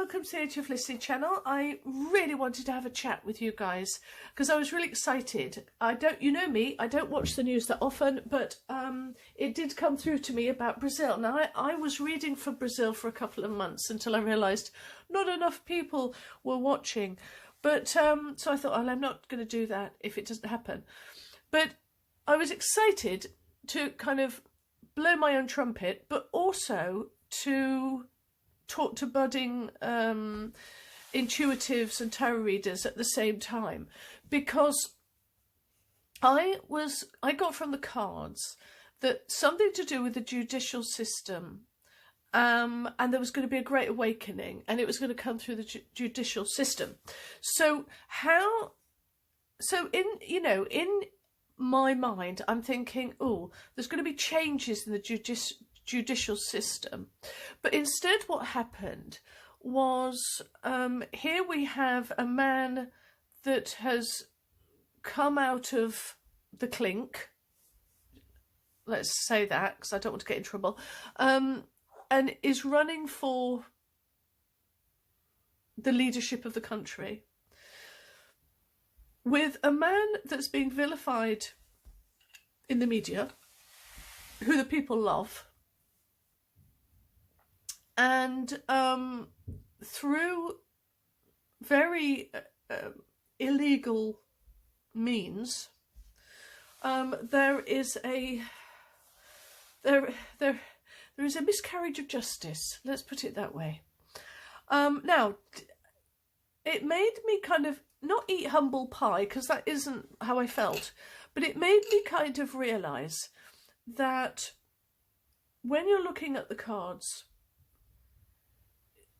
welcome to the Age of Listening channel. I really wanted to have a chat with you guys because I was really excited. You know me, I don't watch the news that often, but it did come through to me about Brazil. Now, I was reading for Brazil for a couple of months until I realised not enough people were watching. But so I thought, well, I'm not going to do that if it doesn't happen. But I was excited to kind of blow my own trumpet, but also to talk to budding intuitives and tarot readers at the same time, because I got from the cards that something to do with the judicial system, and there was going to be a great awakening, and it was going to come through the judicial system. So in my mind, I'm thinking, oh, there's going to be changes in the judicial system. But instead what happened was, here we have a man that has come out of the clink, let's say that because I don't want to get in trouble, and is running for the leadership of the country, with a man that's being vilified in the media, who the people love, and through very illegal means, there is a miscarriage of justice. Let's put it that way. Now, it made me kind of not eat humble pie, because that isn't how I felt, but it made me kind of realise that when you're looking at the cards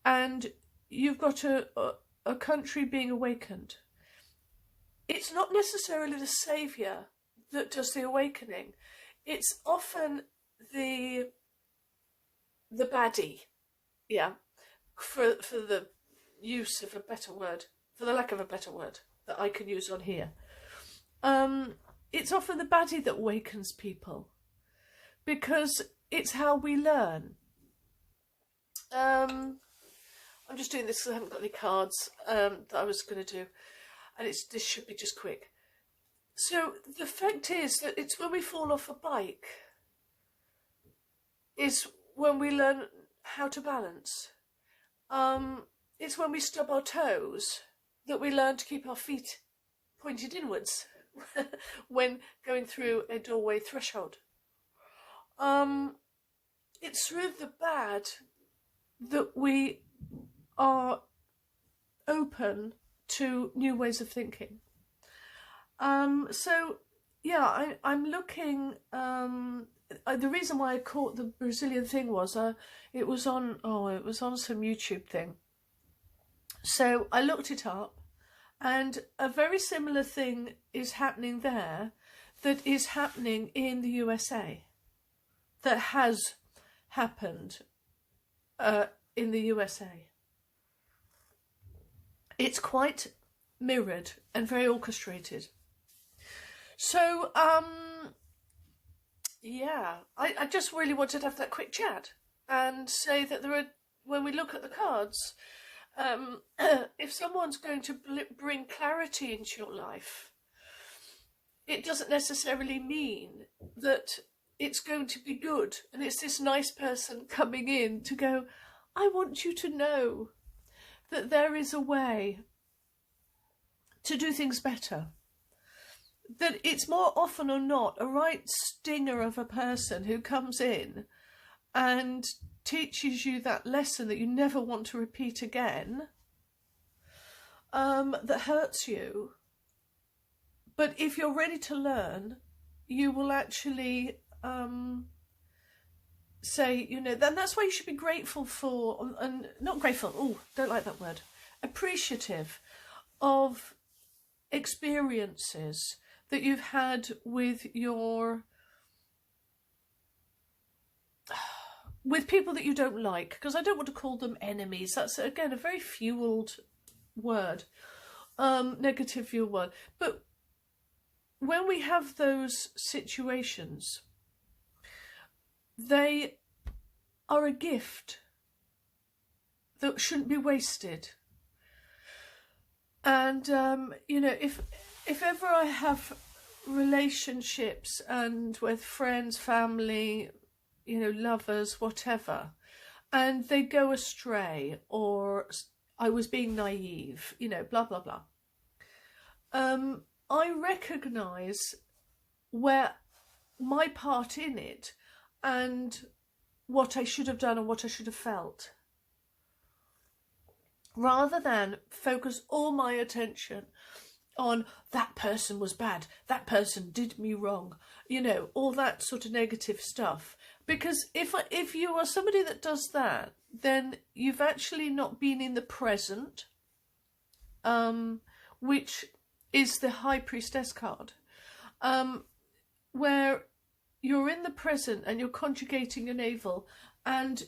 and you've got a country being awakened, it's not necessarily the saviour that does the awakening. It's often the baddie, yeah, for the use of a better word, for the lack of a better word that I can use on here. It's often the baddie that awakens people, because it's how we learn. I'm just doing this because I haven't got any cards that I was going to do, and this should be just quick. So the fact is that it's when we fall off a bike is when we learn how to balance. It's when we stub our toes that we learn to keep our feet pointed inwards when going through a doorway threshold. It's through the bad that we are open to new ways of thinking. So yeah, I'm looking, the reason why I caught the Brazilian thing was it was on some YouTube thing. So I looked it up, and a very similar thing is happening there that is happening in the USA, that has happened in the USA. It's quite mirrored and very orchestrated. So, yeah, I just really wanted to have that quick chat and say that when we look at the cards, if someone's going to bring clarity into your life, it doesn't necessarily mean that it's going to be good, and it's this nice person coming in to go, I want you to know that there is a way to do things better. That it's more often or not a right stinger of a person who comes in and teaches you that lesson that you never want to repeat again, that hurts you. But if you're ready to learn, you will actually say, then that's why you should be grateful for, and not grateful, oh, don't like that word, appreciative of experiences that you've had with people that you don't like, because I don't want to call them enemies. That's, again, a very fueled word, negative fuel word. But when we have those situations, they are a gift that shouldn't be wasted. And you know, if ever I have relationships and with friends, family, you know, lovers, whatever, and they go astray, or I was being naive, you know, blah blah blah, I recognise where my part in it and what I should have done and what I should have felt, rather than focus all my attention on that person was bad, that person did me wrong, you know, all that sort of negative stuff. Because if you are somebody that does that, then you've actually not been in the present, which is the High Priestess card, where you're in the present and you're conjugating your navel and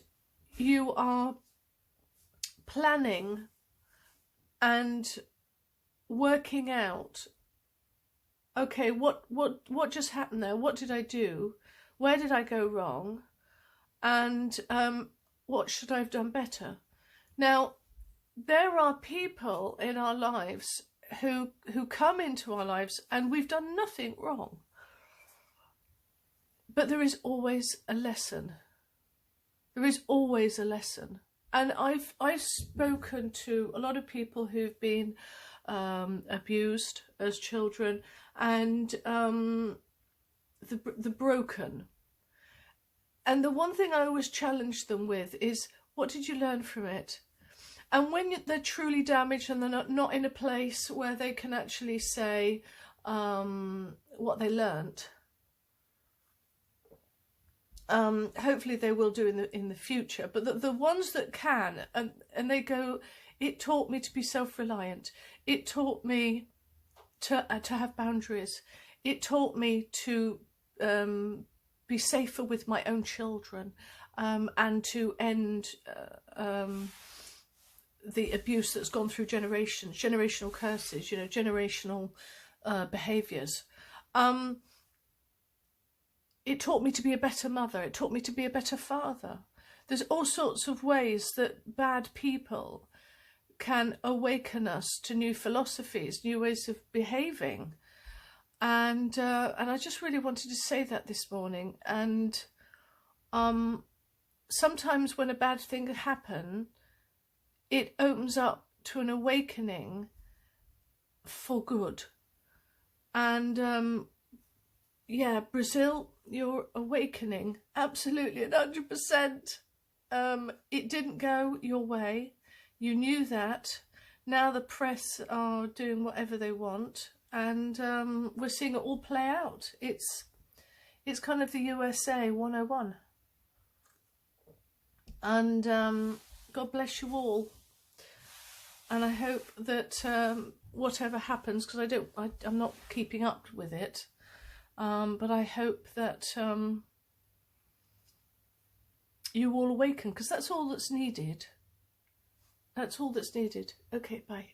you are planning and working out, okay, what just happened there? What did I do? Where did I go wrong? And what should I have done better? Now, there are people in our lives who come into our lives and we've done nothing wrong. But there is always a lesson. There is always a lesson. And I've spoken to a lot of people who've been abused as children, and the broken. And the one thing I always challenge them with is, what did you learn from it? And when they're truly damaged and they're not in a place where they can actually say what they learnt, hopefully they will do in the future. But the ones that can, and they go, it taught me to be self-reliant. It taught me to have boundaries. It taught me to be safer with my own children, and to end the abuse that's gone through generations, generational curses, you know, generational behaviours. It taught me to be a better mother. It taught me to be a better father. There's all sorts of ways that bad people can awaken us to new philosophies, new ways of behaving. And I just really wanted to say that this morning. And sometimes when a bad thing happens, it opens up to an awakening for good. And yeah, Brazil, your awakening, absolutely 100%. It didn't go your way. You knew that. Now the press are doing whatever they want, and we're seeing it all play out. It's kind of the USA 101. And God bless you all. And I hope that whatever happens, because I'm not keeping up with it, but I hope that you all awaken, because that's all that's needed. That's all that's needed. Okay, bye.